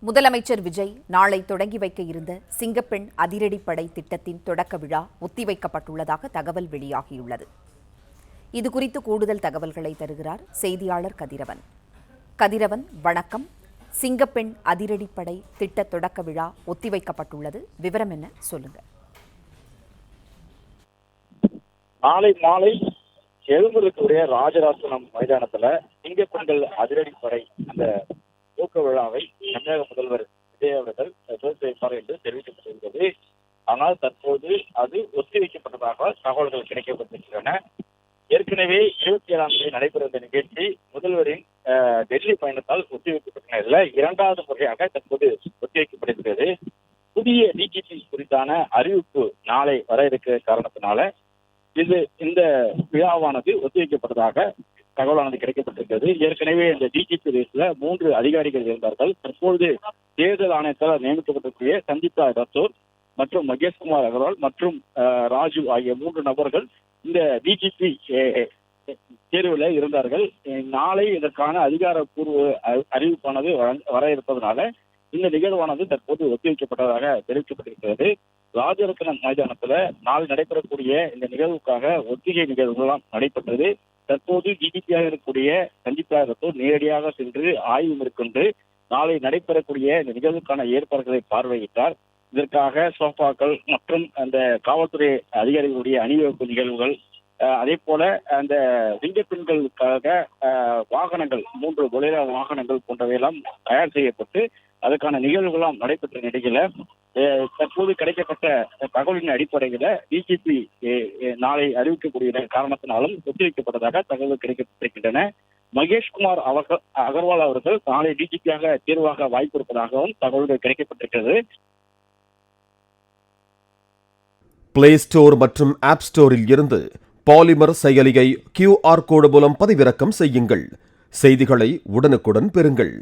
முதலமைச்சர் விஜய் நாளை தொடங்கி வைக்க இருந்த சிங்கப்பெண் அதிரடிப்படை திட்டத்தின் தொடக்க விழா ஒத்திவைக்கப்பட்டுள்ளதாக தகவல் வெளியாகியுள்ளது. இதுகுறித்து கூடுதல் தகவல்களை தருகிறார் செய்தியாளர் கதிரவன். கதிரவன், வணக்கம். சிங்கப்பெண் அதிரடிப்படை திட்ட தொடக்க விழா ஒத்திவைக்கப்பட்டுள்ளது, விவரம் என்ன சொல்லுங்க? நாளை மாலை எழும்பூருக்குரிய ராஜராசனம் மைதானத்துல சிங்கப்பெண்கள் அதிரடிப்படை அந்த ஊக்க விழாவை தமிழக முதல்வர் விஜய் அவர்கள் துவக்கி வைப்பார் என்று தெரிவிக்கப்பட்டிருந்தது. ஆனால் தற்போது அது ஒத்திவைக்கப்பட்டதாக தகவல்கள் கிடைக்கப்பட்டிருக்கின்றன. ஏற்கனவே 27ஆம் தேதி நடைபெற இந்த நிகழ்ச்சி முதல்வரின் டெல்லி பயணத்தால் ஒத்திவைக்கப்பட்ட இரண்டாவது முறையாக தற்போது ஒத்திவைக்கப்பட்டிருக்கிறது. புதிய டிஜிபி குறித்தான அறிவிப்பு நாளை வர இருக்கிற காரணத்தினால இந்த விழாவானது ஒத்திவைக்கப்பட்டதாக தகவலானது கிடைக்கப்பட்டிருக்கிறது. ஏற்கனவே இந்த டிஜிபி ரேஸ்ல 3 அதிகாரிகள் இருந்தார்கள். தற்போது தேர்தல் ஆணையத்தால் நியமிக்கப்பட்டிருக்கிற சந்தித்தா ரத்தோர் மற்றும் மகேஷ்குமார் அகர்வால் மற்றும் ராஜு ஆகிய 3 நபர்கள் இந்த டிஜிபி தேர்வில் இருந்தார்கள். நாளை இதற்கான அதிகாரப்பூர்வ அறிவிப்பானது வர இருப்பதனால இந்த நிகழ்வானது தற்போது ஒத்திவைக்கப்பட்டதாக தெரிவிக்கப்பட்டிருக்கிறது. ராஜரத்னம் மைதானத்துல நாளை நடைபெறக்கூடிய இந்த நிகழ்வுக்காக ஒத்திகை நிகழ்வுகளாம் நடைபெற்றது. தற்போது டிஜிபியாக இருக்கக்கூடிய சந்தித்தா ரத்தோர் நேரடியாக சென்று ஆய்வு மேற்கொண்டு நாளை நடைபெறக்கூடிய இந்த நிகழ்வுக்கான ஏற்பாடுகளை பார்வையிட்டார். இதற்காக சோஃபாக்கள் மற்றும் அந்த காவல்துறை அதிகாரிகளுடைய அணிவகுப்பு நிகழ்வுகள், அதே போல அந்த சிங்கப்பெண்களுக்காக வாகனங்கள் 3 பொலேரோ வாகனங்கள் போன்றவையெல்லாம் தயார் செய்யப்பட்டு அதற்கான நிகழ்வுகளாம் நடைபெற்ற நிலையில தற்போது கிடைக்கப்பட்ட தகவலின் அடிப்படையில டிஜிபி நாளை அறிவிக்கக்கூடிய காரணத்தினாலும் ஒத்திவைக்கப்பட்டதாக தகவல் கிடைக்கப்பட்டிருக்கின்றன. மகேஷ்குமார் அகர்வால் அவர்கள் நாளை டிஜிபியாக தேர்வாக வாய்ப்பு இருப்பதாகவும் தகவல்கள் கிடைக்கப்பட்டிருக்கிறது. பிளே ஸ்டோர் மற்றும் ஆப் ஸ்டோரில் இருந்து பாலிமர் செயலியை QR கோடு மூலம் பதிவிறக்கம் செய்யுங்கள். செய்திகளை உடனுக்குடன் பெறுங்கள்.